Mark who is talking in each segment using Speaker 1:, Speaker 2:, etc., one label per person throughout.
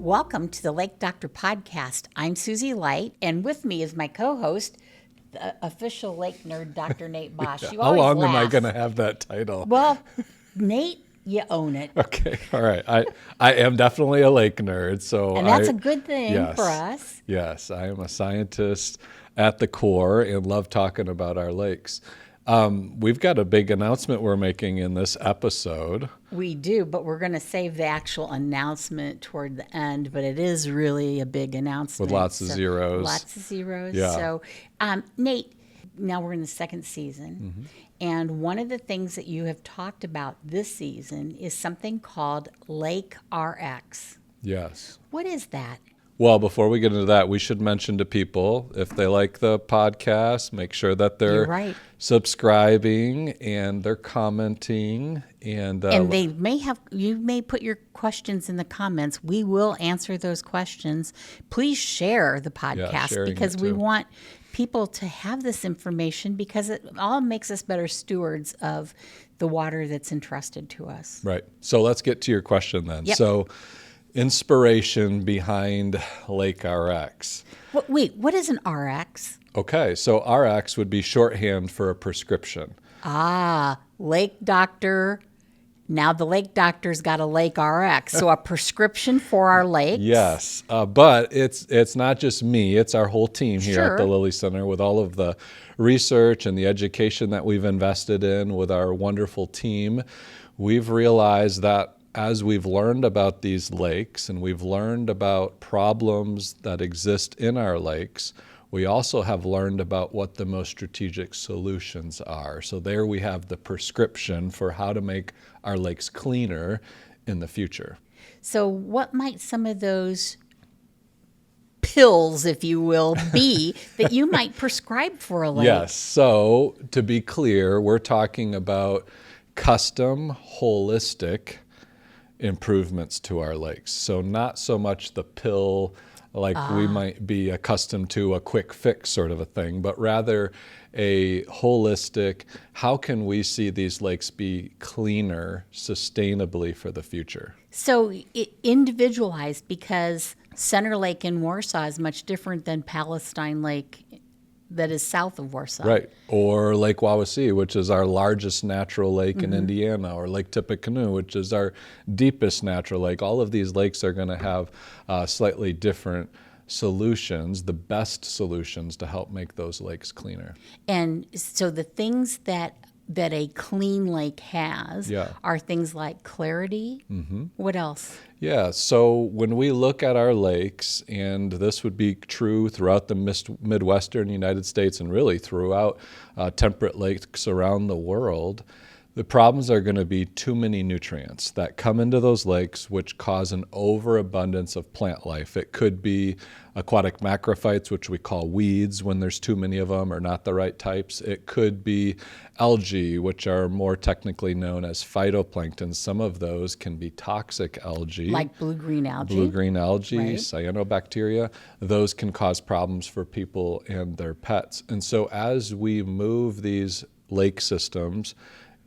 Speaker 1: Welcome to the Lake Doctor podcast. I'm Susie Light, and with me is my co-host, the official lake nerd, Dr. Nate Bosch. You
Speaker 2: How
Speaker 1: always
Speaker 2: long am I
Speaker 1: laugh.
Speaker 2: going to have that title?
Speaker 1: Well, Nate, you own it.
Speaker 2: Okay, all right. I am definitely a lake nerd, so
Speaker 1: And that's a good thing for us.
Speaker 2: Yes, I am a scientist at the core and love talking about our lakes. We've got a big announcement we're making in this episode.
Speaker 1: We do, but we're going to save the actual announcement toward the end, but it is really a big announcement.
Speaker 2: With lots of zeros.
Speaker 1: Lots of zeros.
Speaker 2: Yeah.
Speaker 1: So, Nate, now we're in the second season, and one of the things that you have talked about this season is something called Lake RX.
Speaker 2: Yes.
Speaker 1: What is that?
Speaker 2: Well, before we get into that, we should mention to people, if they like the podcast, make sure that they're
Speaker 1: You're right.
Speaker 2: subscribing and they're commenting. And
Speaker 1: they you may put your questions in the comments. We will answer those questions. Please share the podcast
Speaker 2: sharing
Speaker 1: because
Speaker 2: it
Speaker 1: we
Speaker 2: too.
Speaker 1: want people to have this information because it all makes us better stewards of the water that's entrusted to us.
Speaker 2: Right. So let's get to your question then.
Speaker 1: Yep.
Speaker 2: So inspiration behind Lake RX.
Speaker 1: Wait, what is an RX?
Speaker 2: Okay, so RX would be shorthand for a prescription.
Speaker 1: Lake Doctor. Now the Lake Doctor's got a Lake RX, so a prescription for our lakes.
Speaker 2: Yes, but it's not just me, it's our whole team here at the
Speaker 1: Sure.
Speaker 2: Lilly Center with all of the research and the education that we've invested in with our wonderful team. We've realized that as we've learned about these lakes and we've learned about problems that exist in our lakes, we also have learned about what the most strategic solutions are. So there we have the prescription for how to make our lakes cleaner in the future.
Speaker 1: So what might some of those pills, if you will, be that you might prescribe for a lake?
Speaker 2: Yes. So to be clear, we're talking about custom, holistic improvements to our lakes. So not so much the pill like we might be accustomed to, a quick fix sort of a thing, but rather a holistic, how can we see these lakes be cleaner sustainably for the future?
Speaker 1: So individualized, because Center Lake in Warsaw is much different than Palestine Lake that is south of Warsaw.
Speaker 2: Right. Or Lake Wawasee, which is our largest natural lake in Indiana, or Lake Tippecanoe, which is our deepest natural lake. All of these lakes are going to have slightly different solutions, the best solutions to help make those lakes cleaner.
Speaker 1: And so the things that a clean lake has are things like clarity. What else?
Speaker 2: Yeah, so when we look at our lakes, and this would be true throughout the Midwestern United States and really throughout temperate lakes around the world, the problems are going to be too many nutrients that come into those lakes, which cause an overabundance of plant life. It could be aquatic macrophytes, which we call weeds when there's too many of them or not the right types. It could be algae, which are more technically known as phytoplankton. Some of those can be toxic algae.
Speaker 1: Like blue-green algae.
Speaker 2: Blue-green algae,
Speaker 1: Right.
Speaker 2: cyanobacteria. Those can cause problems for people and their pets. And so as we move these lake systems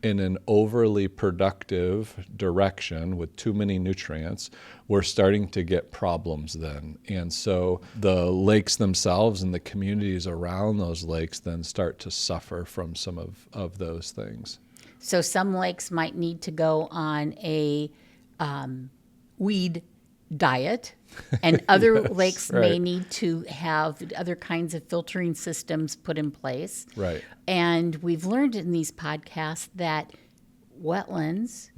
Speaker 2: in an overly productive direction with too many nutrients, we're starting to get problems then. And so the lakes themselves and the communities around those lakes then start to suffer from some of those things.
Speaker 1: So some lakes might need to go on a weed diet, and other lakes may
Speaker 2: right.
Speaker 1: need to have other kinds of filtering systems put in place.
Speaker 2: Right.
Speaker 1: And we've learned in these podcasts that wetlands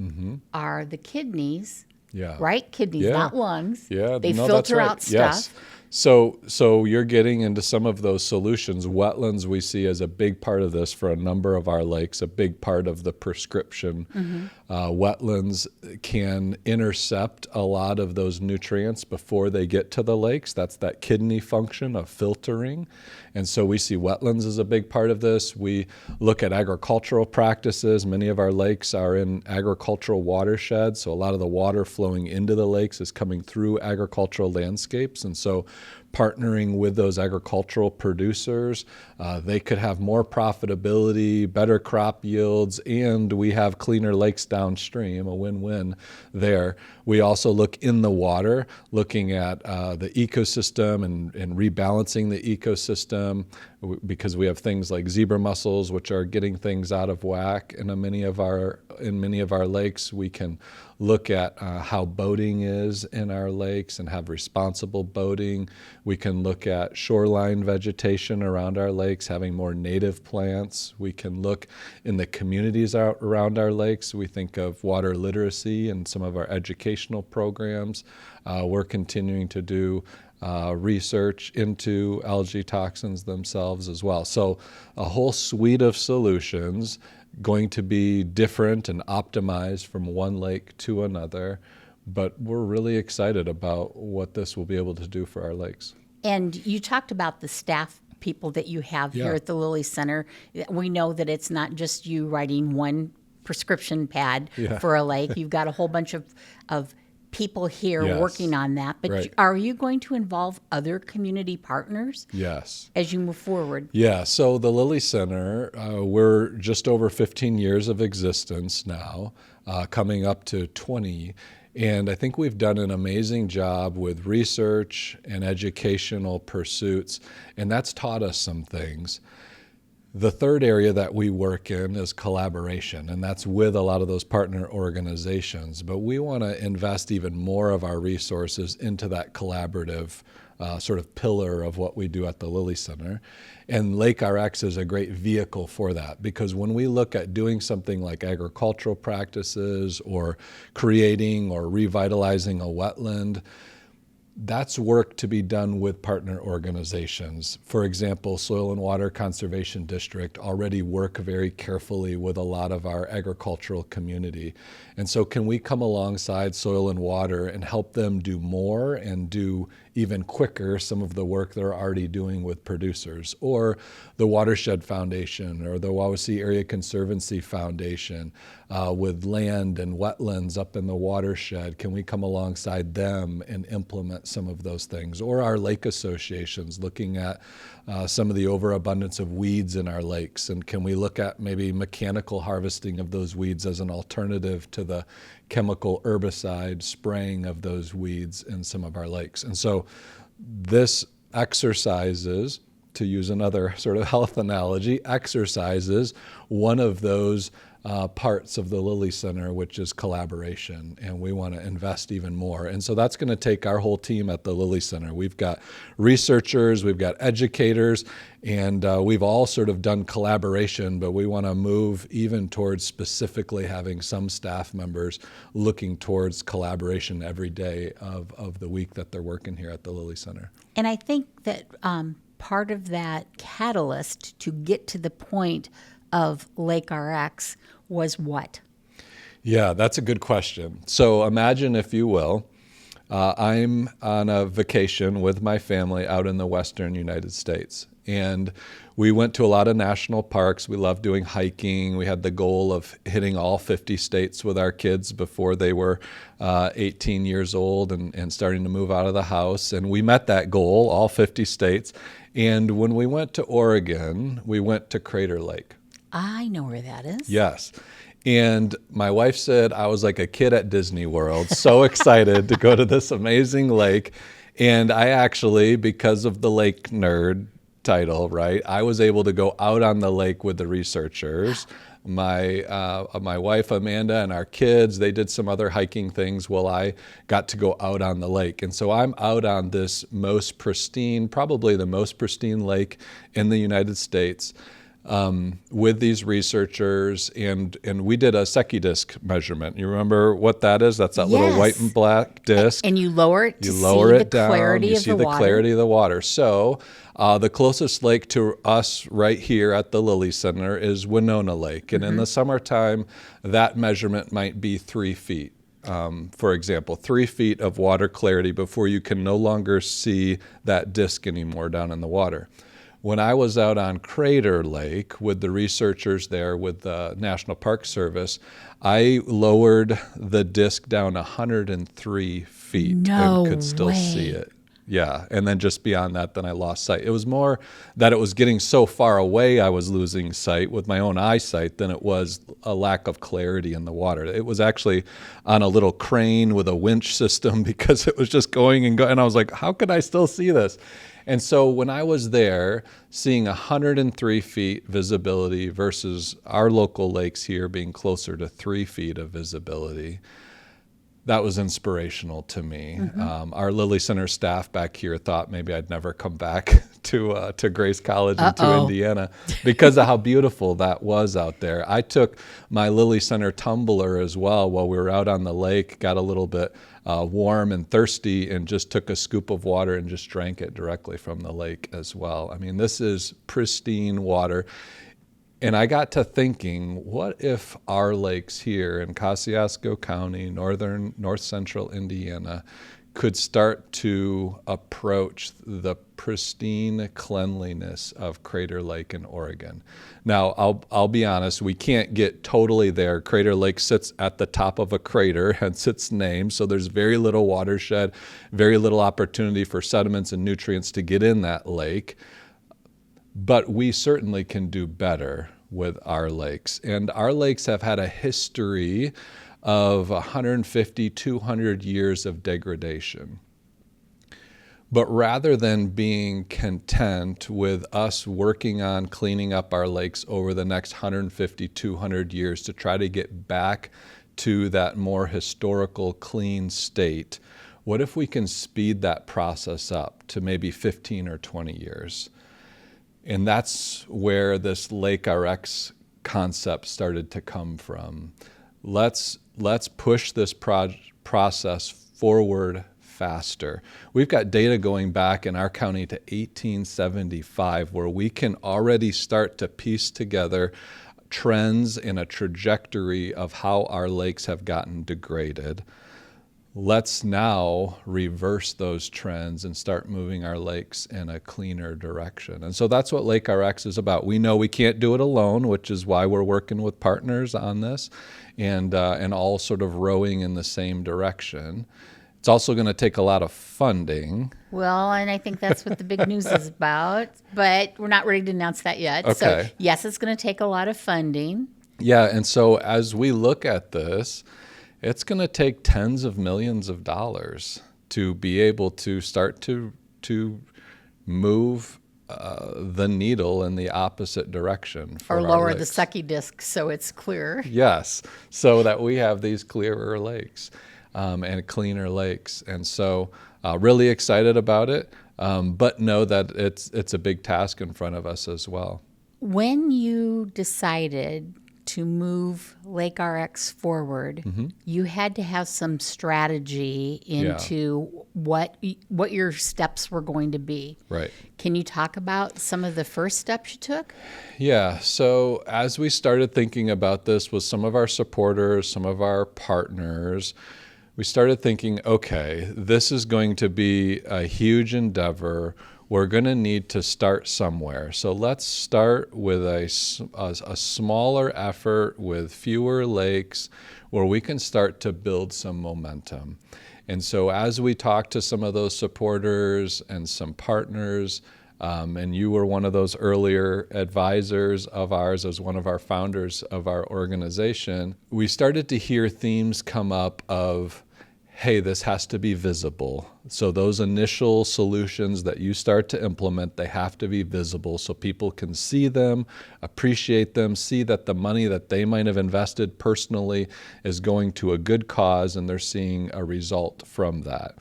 Speaker 1: are the kidneys, right? Kidneys, not lungs.
Speaker 2: Yeah,
Speaker 1: they
Speaker 2: no,
Speaker 1: filter
Speaker 2: that's right.
Speaker 1: out stuff.
Speaker 2: Yes. So you're getting into some of those solutions. Wetlands we see as a big part of this for a number of our lakes, a big part of the prescription. Wetlands can intercept a lot of those nutrients before they get to the lakes. That's that kidney function of filtering. And so we see wetlands as a big part of this. We look at agricultural practices. Many of our lakes are in agricultural watersheds, so a lot of the water flowing into the lakes is coming through agricultural landscapes. And so partnering with those agricultural producers. They could have more profitability, better crop yields, and we have cleaner lakes downstream, a win-win there. We also look in the water, looking at the ecosystem and rebalancing the ecosystem, because we have things like zebra mussels, which are getting things out of whack in many of our lakes. We can look at how boating is in our lakes and have responsible boating. We can look at shoreline vegetation around our lakes, having more native plants. We can look in the communities around our lakes. We think of water literacy and some of our educational programs. We're continuing to do research into algae toxins themselves as well. So a whole suite of solutions going to be different and optimized from one lake to another, but we're really excited about what this will be able to do for our lakes.
Speaker 1: And you talked about the staff people that you have here at the Lilly Center. We know that it's not just you writing one prescription pad for a lake. You've got a whole bunch of people here working on that. But are you going to involve other community partners?
Speaker 2: Yes.
Speaker 1: As you move forward?
Speaker 2: Yeah. So the Lilly Center, we're just over 15 years of existence now, coming up to 20. And I think we've done an amazing job with research and educational pursuits, and that's taught us some things. The third area that we work in is collaboration, and that's with a lot of those partner organizations. But we want to invest even more of our resources into that collaborative sort of pillar of what we do at the Lilly Center. And Lake RX is a great vehicle for that, because when we look at doing something like agricultural practices or creating or revitalizing a wetland, that's work to be done with partner organizations. For example, Soil and Water Conservation District already work very carefully with a lot of our agricultural community. And so can we come alongside Soil and Water and help them do more and do even quicker some of the work they're already doing with producers? Or the Watershed Foundation or the Wawasee Area Conservancy Foundation with land and wetlands up in the watershed, can we come alongside them and implement some of those things? Or our lake associations, looking at some of the overabundance of weeds in our lakes, and can we look at maybe mechanical harvesting of those weeds as an alternative to the chemical herbicide spraying of those weeds in some of our lakes? And so this exercises, to use another sort of health analogy, exercises one of those parts of the Lilly Center, which is collaboration, and we want to invest even more. And so that's going to take our whole team at the Lilly Center. We've got researchers, we've got educators, and we've all sort of done collaboration, but we want to move even towards specifically having some staff members looking towards collaboration every day of the week that they're working here at the Lilly Center.
Speaker 1: And I think that part of that catalyst to get to the point of Lake RX was what?
Speaker 2: Yeah, that's a good question. So imagine, if you will, I'm on a vacation with my family out in the western United States. And we went to a lot of national parks. We love doing hiking. We had the goal of hitting all 50 states with our kids before they were 18 years old and starting to move out of the house. And we met that goal, all 50 states. And when we went to Oregon, we went to Crater Lake.
Speaker 1: I know where that is.
Speaker 2: Yes. And my wife said I was like a kid at Disney World, so excited to go to this amazing lake. And I actually, because of the lake nerd title, right, I was able to go out on the lake with the researchers. My wife, Amanda, and our kids, they did some other hiking things while I got to go out on the lake. And so I'm out on this most pristine, probably the most pristine lake in the United States, with these researchers, and we did a Secchi disc measurement. You remember what that is? That's that little white and black disc.
Speaker 1: And you lower it
Speaker 2: to see the clarity of the water. You see the clarity of the water. So the closest lake to us right here at the Lilly Center is Winona Lake. And in the summertime, that measurement might be 3 feet. For example, 3 feet of water clarity before you can no longer see that disc anymore down in the water. When I was out on Crater Lake with the researchers there with the National Park Service, I lowered the disc down 103 feet and could still see it. Yeah, and then just beyond that, then I lost sight. It was more that it was getting so far away I was losing sight with my own eyesight than it was a lack of clarity in the water. It was actually on a little crane with a winch system because it was just going and going. And I was like, how could I still see this? And so when I was there, seeing 103 feet visibility versus our local lakes here being closer to 3 feet of visibility, that was inspirational to me. Our Lilly Center staff back here thought maybe I'd never come back to Grace College and to Indiana because of how beautiful that was out there. I took my Lilly Center tumbler as well while we were out on the lake, got a little bit warm and thirsty, and just took a scoop of water and just drank it directly from the lake as well. I mean, this is pristine water. And I got to thinking, what if our lakes here in Kosciusko County, north central Indiana, could start to approach the pristine cleanliness of Crater Lake in Oregon? Now, I'll be honest, we can't get totally there. Crater Lake sits at the top of a crater, hence its name, so there's very little watershed, very little opportunity for sediments and nutrients to get in that lake. But we certainly can do better with our lakes. And our lakes have had a history of 150, 200 years of degradation. But rather than being content with us working on cleaning up our lakes over the next 150, 200 years to try to get back to that more historical clean state, what if we can speed that process up to maybe 15 or 20 years? And that's where this Lake RX concept started to come from. Let's push this process forward faster. We've got data going back in our county to 1875 where we can already start to piece together trends in a trajectory of how our lakes have gotten degraded. Let's now reverse those trends and start moving our lakes in a cleaner direction. And so that's what Lake RX is about. We know we can't do it alone, which is why we're working with partners on this and all sort of rowing in the same direction. It's also going to take a lot of funding.
Speaker 1: Well, and I think that's what the big news is about, but we're not ready to announce that yet.
Speaker 2: Okay.
Speaker 1: So yes, it's going to take a lot of funding.
Speaker 2: Yeah, and so as we look at this, it's going to take tens of millions of dollars to be able to start to move the needle in the opposite direction. For
Speaker 1: or lower
Speaker 2: our
Speaker 1: the
Speaker 2: lakes.
Speaker 1: sucky disc so it's clear.
Speaker 2: Yes, so that we have these clearer lakes and cleaner lakes. And so really excited about it, but know that it's a big task in front of us as well.
Speaker 1: When you decided to move Lake RX forward, you had to have some strategy into what your steps were going to be.
Speaker 2: Right.
Speaker 1: Can you talk about some of the first steps you took?
Speaker 2: Yeah. So as we started thinking about this with some of our supporters, some of our partners, we started thinking, okay, this is going to be a huge endeavor. We're going to need to start somewhere. So let's start with a smaller effort with fewer lakes where we can start to build some momentum. And so as we talk to some of those supporters and some partners, and you were one of those earlier advisors of ours as one of our founders of our organization, we started to hear themes come up of, hey, this has to be visible. So those initial solutions that you start to implement, they have to be visible so people can see them, appreciate them, see that the money that they might have invested personally is going to a good cause and they're seeing a result from that.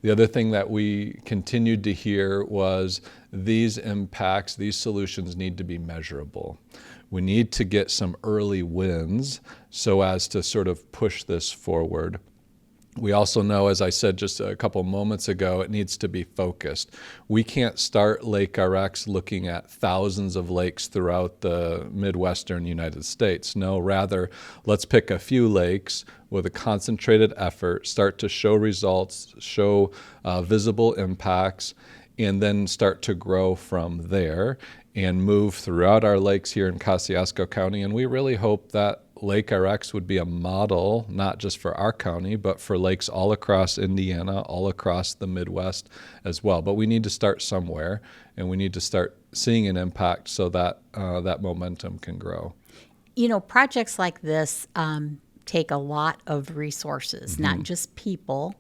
Speaker 2: The other thing that we continued to hear was these impacts, these solutions need to be measurable. We need to get some early wins so as to sort of push this forward. We also know, as I said just a couple moments ago, it needs to be focused. We can't start Lake RX looking at thousands of lakes throughout the Midwestern United States. No, rather, let's pick a few lakes with a concentrated effort, start to show results, show visible impacts, and then start to grow from there and move throughout our lakes here in Kosciusko County. And we really hope that Lake RX would be a model, not just for our county, but for lakes all across Indiana, all across the Midwest as well. But we need to start somewhere, and we need to start seeing an impact so that that momentum can grow.
Speaker 1: You know, projects like this take a lot of resources, not just people,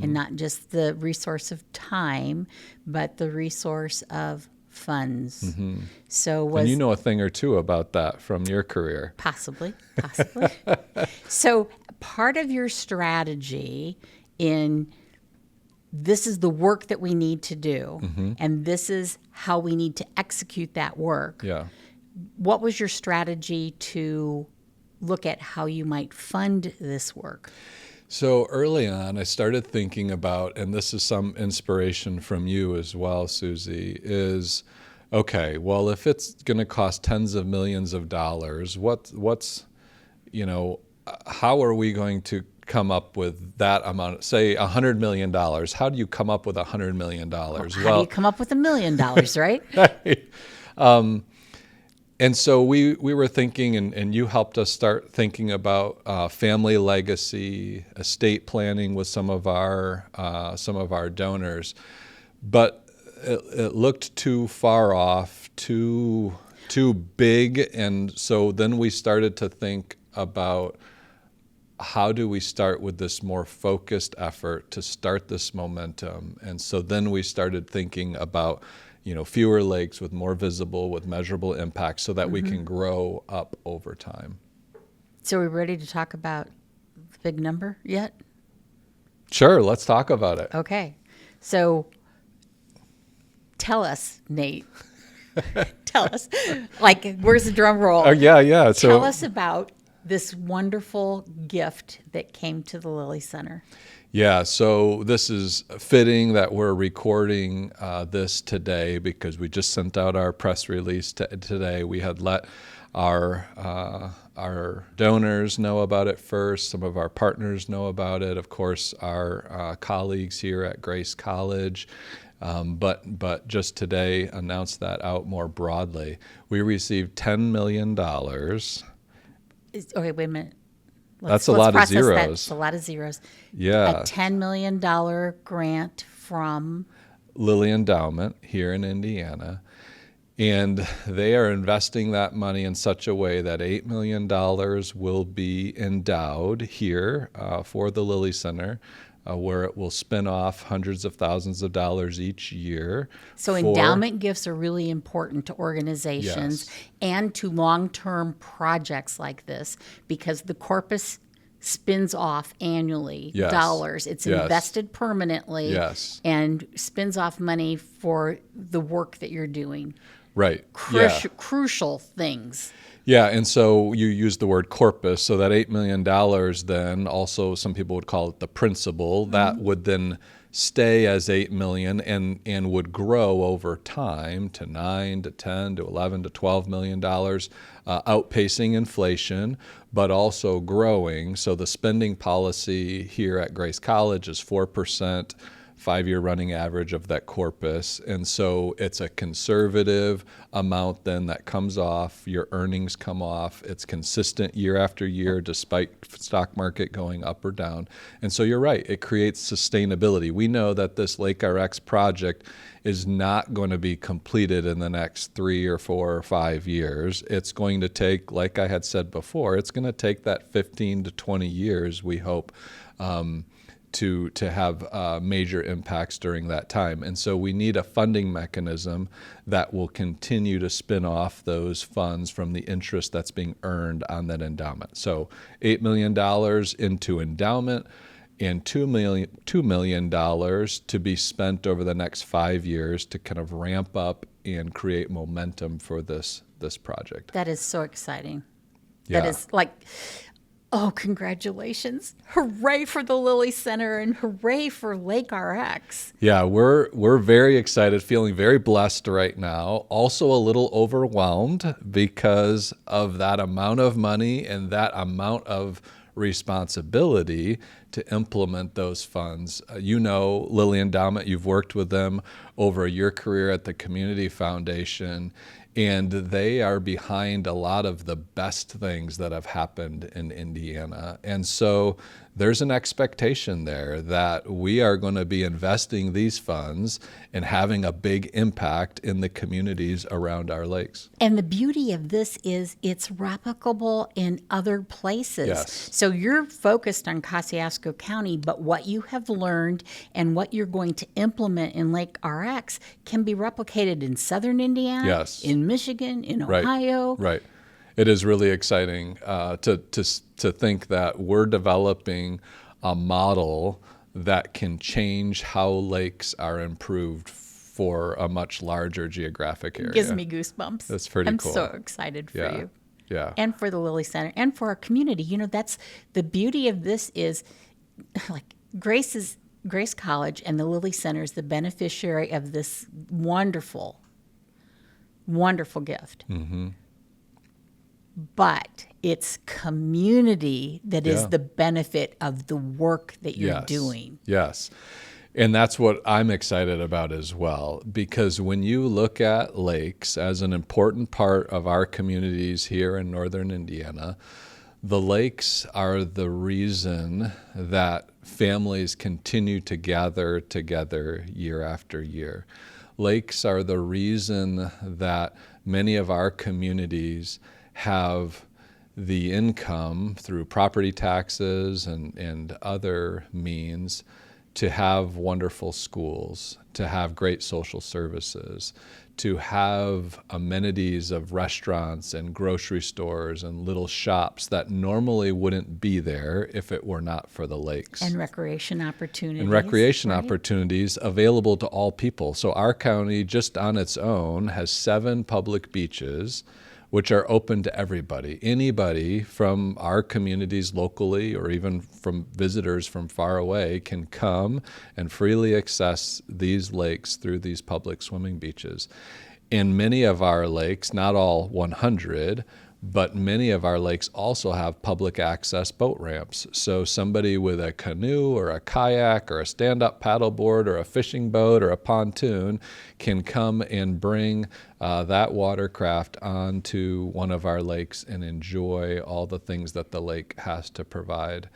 Speaker 1: and not just the resource of time, but the resource of funds. So
Speaker 2: and you know a thing or two about that from your career.
Speaker 1: Possibly. So part of your strategy in this is the work that we need to do, and this is how we need to execute that work.
Speaker 2: Yeah.
Speaker 1: What was your strategy to look at how you might fund this work?
Speaker 2: So early on, I started thinking about, and this is some inspiration from you as well, Susie, is, okay, well, if it's going to cost tens of millions of dollars, what's, you know, how are we going to come up with that amount, say $100 million? How do you come up with $100 million?
Speaker 1: How do you come up with $1 million, right?
Speaker 2: And so we were thinking, and you helped us start thinking about family legacy, estate planning with some of our donors, but it looked too far off, too big, and so then we started to think about how do we start with this more focused effort to start this momentum, and so then we started thinking about, you know, fewer lakes with more visible, with measurable impacts so that we can grow up over time.
Speaker 1: So are we ready to talk about the big number yet?
Speaker 2: Sure, let's talk about it.
Speaker 1: Okay. So tell us, Nate. Tell us. Like, where's the drum roll?
Speaker 2: Yeah. So
Speaker 1: tell us about this wonderful gift that came to the Lilly Center.
Speaker 2: Yeah, so this is fitting that we're recording this today because we just sent out our press release today. We had let our donors know about it first, some of our partners know about it, of course, our colleagues here at Grace College, but just today announced that out more broadly. We received $10 million.
Speaker 1: Okay, wait a minute.
Speaker 2: That's a lot of zeros.
Speaker 1: That's a lot of zeros.
Speaker 2: Yeah.
Speaker 1: A $10 million grant from
Speaker 2: Lilly Endowment here in Indiana. And they are investing that money in such a way that $8 million will be endowed here for the Lilly Center, where it will spin off hundreds of thousands of dollars each year.
Speaker 1: So endowment gifts are really important to organizations and to long-term projects like this because the corpus spins off annually dollars. It's invested permanently and spins off money for the work that you're doing.
Speaker 2: Right.
Speaker 1: Crucial things.
Speaker 2: Yeah, and so you use the word corpus, so that $8 million then also some people would call it the principal, that would then stay as $8 million and would grow over time to $9 to $10 to $11 to $12 million, outpacing inflation, but also growing. So the spending policy here at Grace College is 4%. 5-year running average of that corpus. And so it's a conservative amount then that comes off, your earnings come off, it's consistent year after year despite stock market going up or down. And so you're right, it creates sustainability. We know that this Lake RX project is not going to be completed in the next 3 or 4 or 5 years. It's going to take, like I had said before, it's going to take that 15 to 20 years, we hope, to have major impacts during that time. And so we need a funding mechanism that will continue to spin off those funds from the interest that's being earned on that endowment. So $8 million into endowment and $2 million to be spent over the next 5 years to kind of ramp up and create momentum for this project.
Speaker 1: That is so exciting.
Speaker 2: Yeah.
Speaker 1: That is like... Oh, congratulations. Hooray for the Lilly Center and hooray for Lake RX.
Speaker 2: Yeah, we're very excited, feeling very blessed right now. Also a little overwhelmed because of that amount of money and that amount of responsibility to implement those funds. You know Lilly Endowment, you've worked with them over your career at the Community Foundation, and they are behind a lot of the best things that have happened in Indiana. And so there's an expectation there that we are going to be investing these funds and having a big impact in the communities around our lakes.
Speaker 1: And the beauty of this is it's replicable in other places.
Speaker 2: Yes.
Speaker 1: So you're focused on Kosciusko County, but what you have learned and what you're going to implement in Lake RX can be replicated in southern Indiana,
Speaker 2: Yes.
Speaker 1: in Michigan, in Ohio.
Speaker 2: Right. It is really exciting to think that we're developing a model that can change how lakes are improved for a much larger geographic area.
Speaker 1: Gives me goosebumps.
Speaker 2: That's pretty cool.
Speaker 1: I'm so excited for you.
Speaker 2: Yeah.
Speaker 1: And for the Lilly Center and for our community. You know, that's the beauty of this is like Grace College and the Lilly Center is the beneficiary of this wonderful, wonderful gift.
Speaker 2: Mm-hmm.
Speaker 1: But it's community that is the benefit of the work that you're doing.
Speaker 2: Yes. And that's what I'm excited about as well, because when you look at lakes as an important part of our communities here in northern Indiana, the lakes are the reason that families continue to gather together year after year. Lakes are the reason that many of our communities have the income through property taxes and other means to have wonderful schools, to have great social services, to have amenities of restaurants and grocery stores and little shops that normally wouldn't be there if it were not for the lakes.
Speaker 1: And recreation opportunities.
Speaker 2: And recreation opportunities available to all people. So our county, just on its own, has 7 public beaches which are open to everybody. Anybody from our communities locally or even from visitors from far away can come and freely access these lakes through these public swimming beaches. In many of our lakes, not all 100, but many of our lakes also have public access boat ramps. So somebody with a canoe or a kayak or a stand-up paddleboard or a fishing boat or a pontoon can come and bring that watercraft onto one of our lakes and enjoy all the things that the lake has to provide.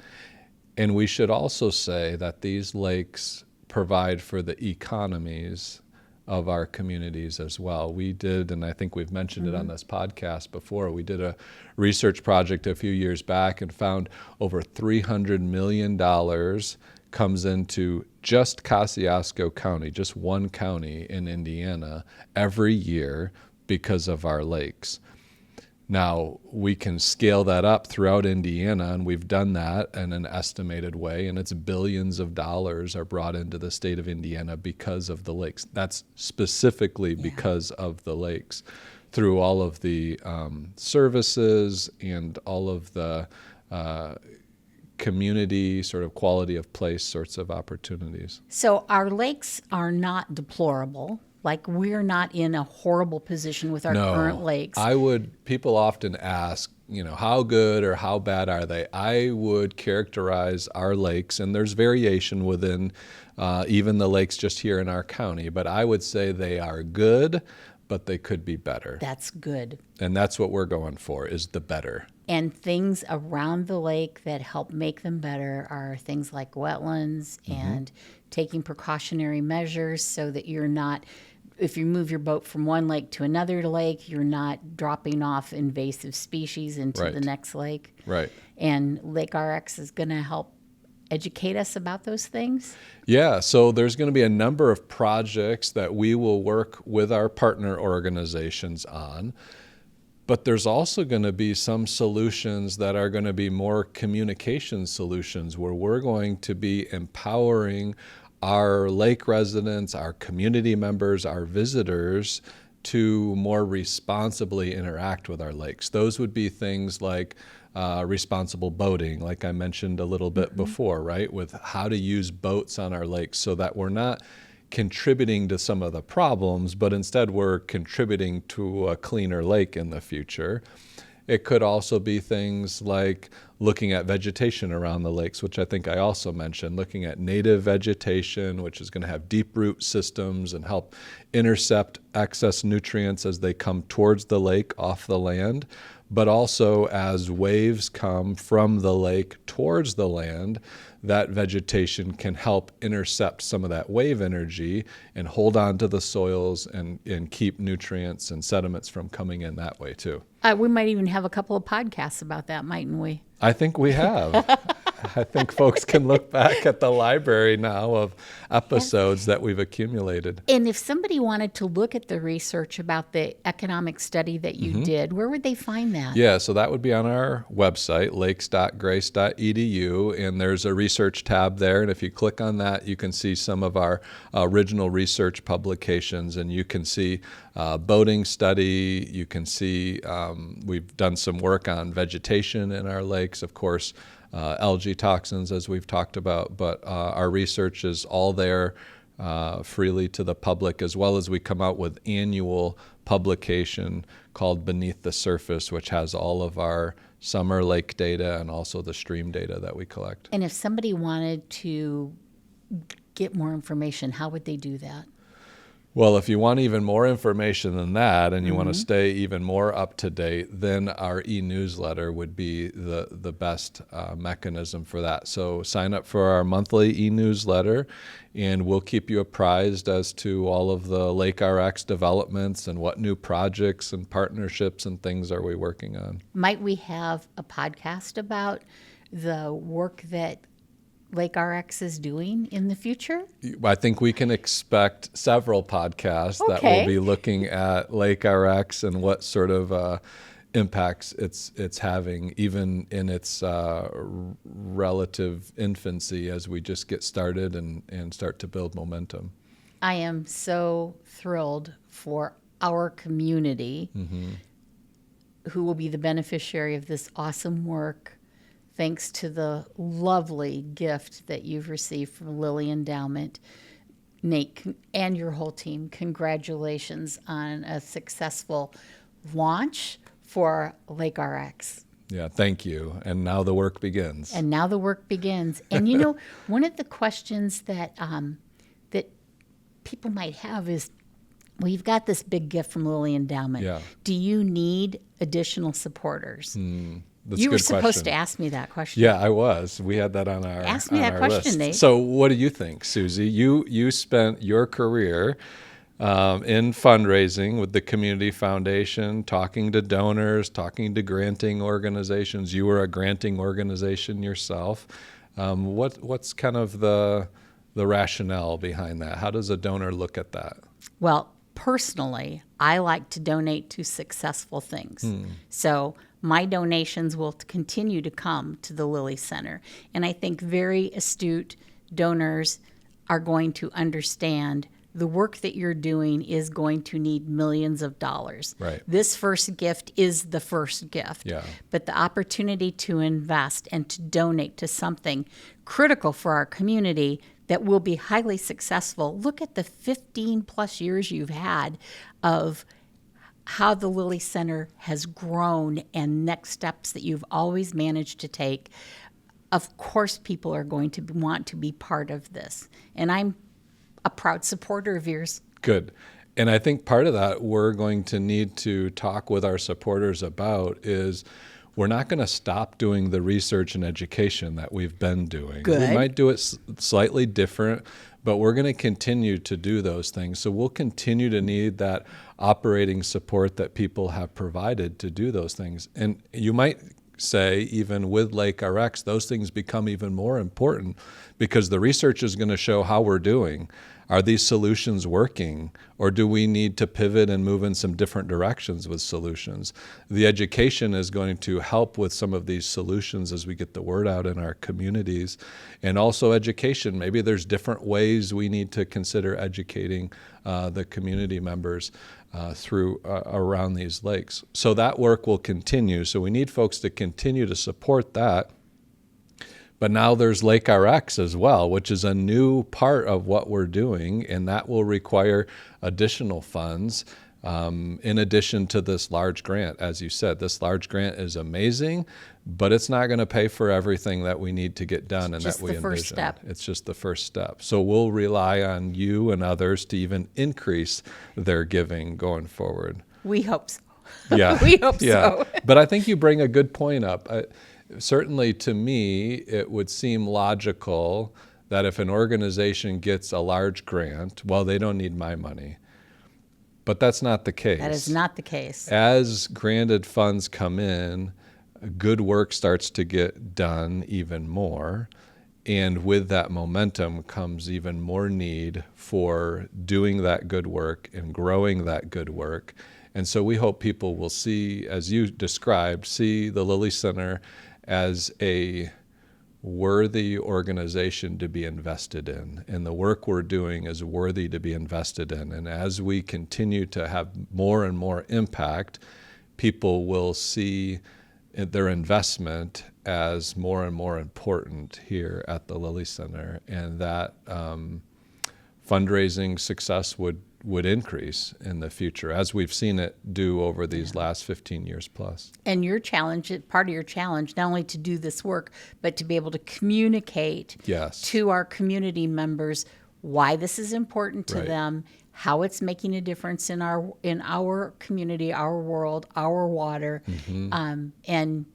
Speaker 2: And we should also say that these lakes provide for the economies of our communities as well. We did, and I think we've mentioned it on this podcast before, we did a research project a few years back and found over $300 million comes into just Kosciusko County, just one county in Indiana, every year because of our lakes. Now, we can scale that up throughout Indiana, and we've done that in an estimated way, and it's billions of dollars are brought into the state of Indiana because of the lakes. That's specifically because of the lakes, through all of the services and all of the community sort of quality of place sorts of opportunities.
Speaker 1: So our lakes are not deplorable. Like, we're not in a horrible position with our current lakes.
Speaker 2: People often ask, how good or how bad are they? I would characterize our lakes, and there's variation within even the lakes just here in our county, but I would say they are good, but they could be better.
Speaker 1: That's good.
Speaker 2: And that's what we're going for, is the better.
Speaker 1: And things around the lake that help make them better are things like wetlands and taking precautionary measures so that you're not, if you move your boat from one lake to another lake, you're not dropping off invasive species into the next lake.
Speaker 2: Right.
Speaker 1: And Lake RX is going to help educate us about those things?
Speaker 2: Yeah, so there's going to be a number of projects that we will work with our partner organizations on. But there's also going to be some solutions that are going to be more communication solutions where we're going to be empowering our lake residents, our community members, our visitors to more responsibly interact with our lakes. Those would be things like responsible boating, like I mentioned a little bit before, right? With how to use boats on our lakes so that we're not contributing to some of the problems, but instead we're contributing to a cleaner lake in the future. It could also be things like looking at vegetation around the lakes, which I think I also mentioned, looking at native vegetation, which is going to have deep root systems and help intercept excess nutrients as they come towards the lake off the land, but also as waves come from the lake towards the land, that vegetation can help intercept some of that wave energy and hold on to the soils and keep nutrients and sediments from coming in that way too.
Speaker 1: We might even have a couple of podcasts about that, mightn't we?
Speaker 2: I think we have. I think folks can look back at the library now of episodes that we've accumulated.
Speaker 1: And if somebody wanted to look at the research about the economic study that you did, where would they find that?
Speaker 2: Yeah, so that would be on our website, lakes.grace.edu, and there's a research tab there. And if you click on that, you can see some of our original research publications, and you can see boating study. You can see we've done some work on vegetation in our lakes, of course, algae toxins, as we've talked about, but our research is all there freely to the public, as well as we come out with annual publication called Beneath the Surface, which has all of our summer lake data and also the stream data that we collect.
Speaker 1: And if somebody wanted to get more information, how would they do that?
Speaker 2: Well, if you want even more information than that and you want to stay even more up to date, then our e-newsletter would be the best mechanism for that. So sign up for our monthly e-newsletter, and we'll keep you apprised as to all of the Lake RX developments and what new projects and partnerships and things are we working on.
Speaker 1: Might we have a podcast about the work that Lake RX is doing in the future?
Speaker 2: I think we can expect several podcasts that will be looking at Lake RX and what sort of impacts it's having, even in its relative infancy as we just get started and start to build momentum.
Speaker 1: I am so thrilled for our community who will be the beneficiary of this awesome work, thanks to the lovely gift that you've received from Lilly Endowment. Nate and your whole team, congratulations on a successful launch for Lake RX.
Speaker 2: Yeah, thank you. And now the work begins.
Speaker 1: And now the work begins. And you know, one of the questions that that people might have is, well, you've got this big gift from Lilly Endowment.
Speaker 2: Yeah.
Speaker 1: Do you need additional supporters?
Speaker 2: That's
Speaker 1: You
Speaker 2: a
Speaker 1: were
Speaker 2: good
Speaker 1: supposed
Speaker 2: question.
Speaker 1: to ask me that question.
Speaker 2: Yeah, I was. We had that on our
Speaker 1: Ask me
Speaker 2: on
Speaker 1: that
Speaker 2: our
Speaker 1: question,
Speaker 2: list.
Speaker 1: Nate.
Speaker 2: So what do you think, Susie? You spent your career in fundraising with the Community Foundation, talking to donors, talking to granting organizations. You were a granting organization yourself. What's kind of the rationale behind that? How does a donor look at that?
Speaker 1: Well, personally, I like to donate to successful things. So my donations will continue to come to the Lilly Center. And I think very astute donors are going to understand the work that you're doing is going to need millions of dollars.
Speaker 2: Right.
Speaker 1: This first gift is the first gift.
Speaker 2: Yeah.
Speaker 1: But the opportunity to invest and to donate to something critical for our community that will be highly successful. Look at the 15 plus years you've had of how the Lilly Center has grown and next steps that you've always managed to take. Of course, people are going to want to be part of this. And I'm a proud supporter of yours.
Speaker 2: Good. And I think part of that we're going to need to talk with our supporters about is we're not going to stop doing the research and education that we've been doing.
Speaker 1: Good.
Speaker 2: We might do it slightly different, but we're going to continue to do those things. So we'll continue to need that operating support that people have provided to do those things. And you might say, even with Lake RX, those things become even more important because the research is going to show how we're doing. Are these solutions working, or do we need to pivot and move in some different directions with solutions? The education is going to help with some of these solutions as we get the word out in our communities. And also education. Maybe there's different ways we need to consider educating the community members through around these lakes. So that work will continue. So we need folks to continue to support that. But now there's Lake RX as well, which is a new part of what we're doing, and that will require additional funds. in addition to this large grant. As you said, this large grant is amazing, but it's not going to pay for everything that we need to get done and that we envision.
Speaker 1: First step.
Speaker 2: It's just the first step. So we'll rely on you and others to even increase their giving going forward.
Speaker 1: We hope so.
Speaker 2: Yeah.
Speaker 1: We hope so.
Speaker 2: But I think you bring a good point up. Certainly to me, it would seem logical that if an organization gets a large grant, well, they don't need my money. But that's not the case.
Speaker 1: That is not the case.
Speaker 2: As granted funds come in, good work starts to get done even more. And with that momentum comes even more need for doing that good work and growing that good work. And so we hope people will see, as you described, see the Lilly Center as a worthy organization to be invested in. And the work we're doing is worthy to be invested in. And as we continue to have more and more impact, people will see their investment as more and more important here at the Lilly Center. And that fundraising success would increase in the future, as we've seen it do over these last 15 years plus.
Speaker 1: And your challenge, part of your challenge, not only to do this work, but to be able to communicate to our community members why this is important to them, how it's making a difference in our community, our world, our water, and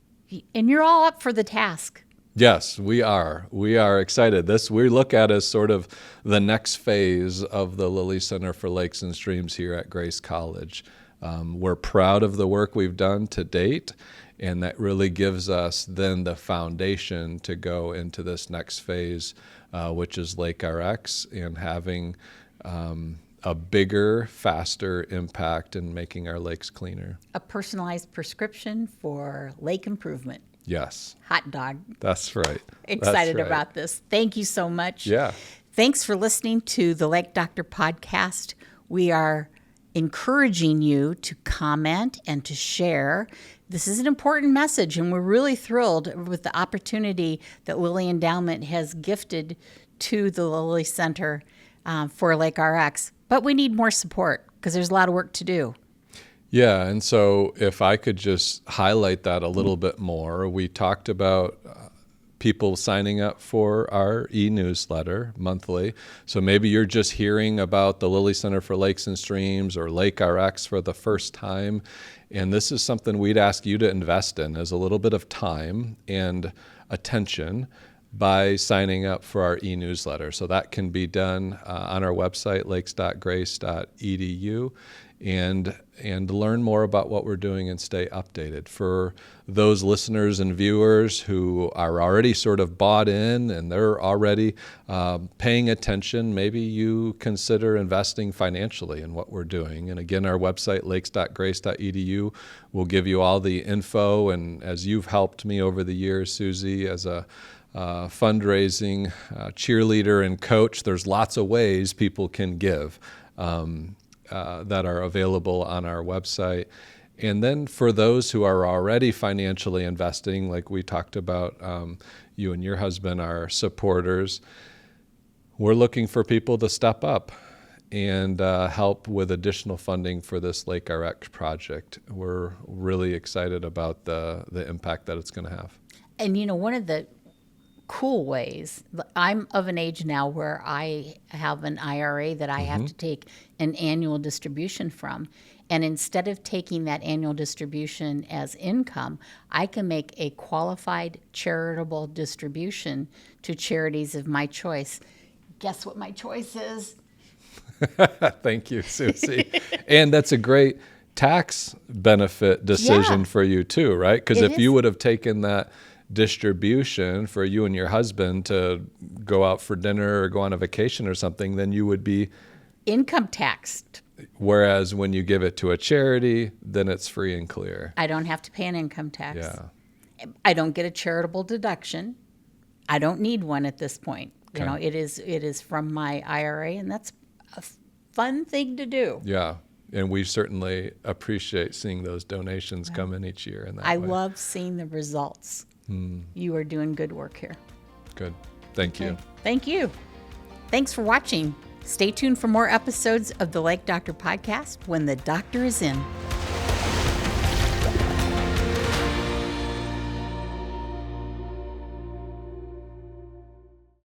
Speaker 1: you're all up for the task.
Speaker 2: Yes, we are. We are excited. This we look at as sort of the next phase of the Lilly Center for Lakes and Streams here at Grace College. We're proud of the work we've done to date, and that really gives us then the foundation to go into this next phase, which is Lake RX, and having a bigger, faster impact in making our lakes cleaner.
Speaker 1: A personalized prescription for lake improvement.
Speaker 2: Yes.
Speaker 1: Hot dog.
Speaker 2: That's right.
Speaker 1: Excited about this. Thank you so much.
Speaker 2: Yeah.
Speaker 1: Thanks for listening to the Lake Doctor podcast. We are encouraging you to comment and to share. This is an important message, and we're really thrilled with the opportunity that Lilly Endowment has gifted to the Lilly Center for Lake RX. But we need more support because there's a lot of work to do.
Speaker 2: Yeah, and so if I could just highlight that a little bit more, we talked about people signing up for our e-newsletter monthly. So maybe you're just hearing about the Lilly Center for Lakes and Streams or Lake RX for the first time, and this is something we'd ask you to invest in, is a little bit of time and attention by signing up for our e-newsletter. So that can be done on our website, lakes.grace.edu, and learn more about what we're doing and stay updated. For those listeners and viewers who are already sort of bought in and they're already paying attention, maybe you consider investing financially in what we're doing. And again, our website, lakes.grace.edu, will give you all the info. And as you've helped me over the years, Susie, as a fundraising cheerleader and coach, there's lots of ways people can give that are available on our website. And then for those who are already financially investing, like we talked about, you and your husband are supporters, we're looking for people to step up and help with additional funding for this Lake RX project. We're really excited about the impact that it's going to have.
Speaker 1: And one of the cool ways, I'm of an age now where I have an IRA that I have to take an annual distribution from. And instead of taking that annual distribution as income, I can make a qualified charitable distribution to charities of my choice. Guess what my choice is?
Speaker 2: Thank you, Susie. And that's a great tax benefit decision for you too, right? Because if you would have taken that distribution for you and your husband to go out for dinner or go on a vacation or something, then you would be
Speaker 1: income taxed.
Speaker 2: Whereas when you give it to a charity, then it's free and clear.
Speaker 1: I don't have to pay an income tax.
Speaker 2: Yeah.
Speaker 1: I don't get a charitable deduction. I don't need one at this point.
Speaker 2: Okay.
Speaker 1: It is from my IRA, and that's a fun thing to do.
Speaker 2: Yeah. And we certainly appreciate seeing those donations come in each year in that
Speaker 1: I
Speaker 2: way.
Speaker 1: love seeing the results. You are doing good work here.
Speaker 2: Good. Thank you.
Speaker 1: Thank you. Thanks for watching. Stay tuned for more episodes of the Lake Doctor podcast when the doctor is in.